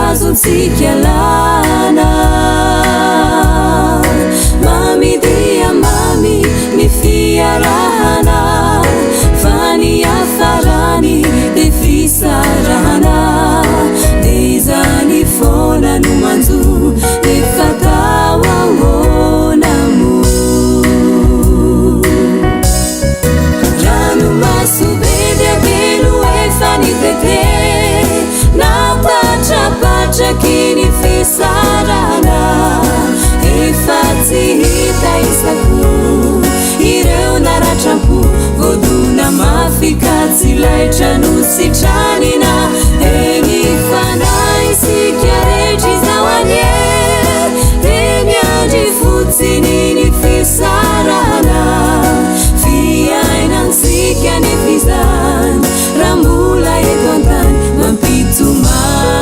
azontsika lana mami dia mami ny fiarahana fa ny afarany de fisarahana de zany fona no manjo de fatao ahoanamo rano maso be de belo efa ny tete napatrapatraky ny fisarahana efa tsy hita isako ireo naratrampo vodona mafika tsy laitra no sitranina eny fanay sika rehetra izao anie de miandry fotsiny ny fisarahana fiainansika nefizany raha mbola eto antany mampitomany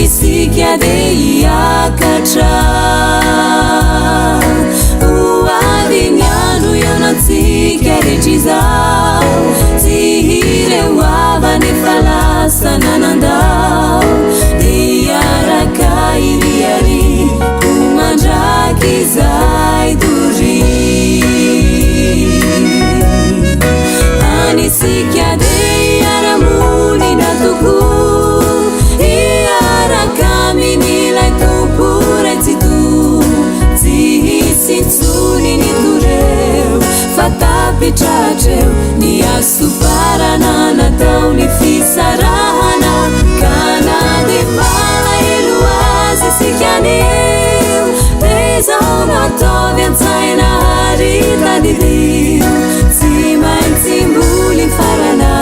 isika de iakatra oavignano ionatsika rehetr'izao tsy hireuava nefa lasa nanandao de iaraka iriary ho mandraky zay dory anisika de iaramony natoko minilay tomporetsyto tsy hisintsony ny toreo fa tapitratreo ny asoparana natao ny fisarahana ka na de vala elo azy sikaneo de zao nataovy antsaina haritadidio tsy maintsy mboly farana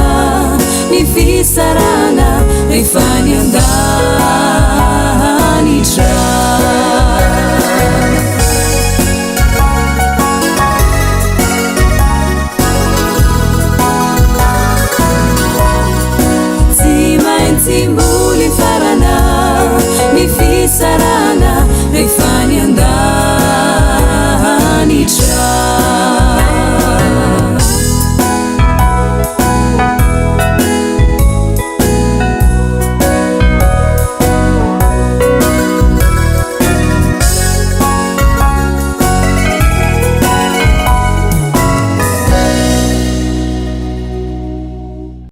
ny fisarahana rehefa ny andao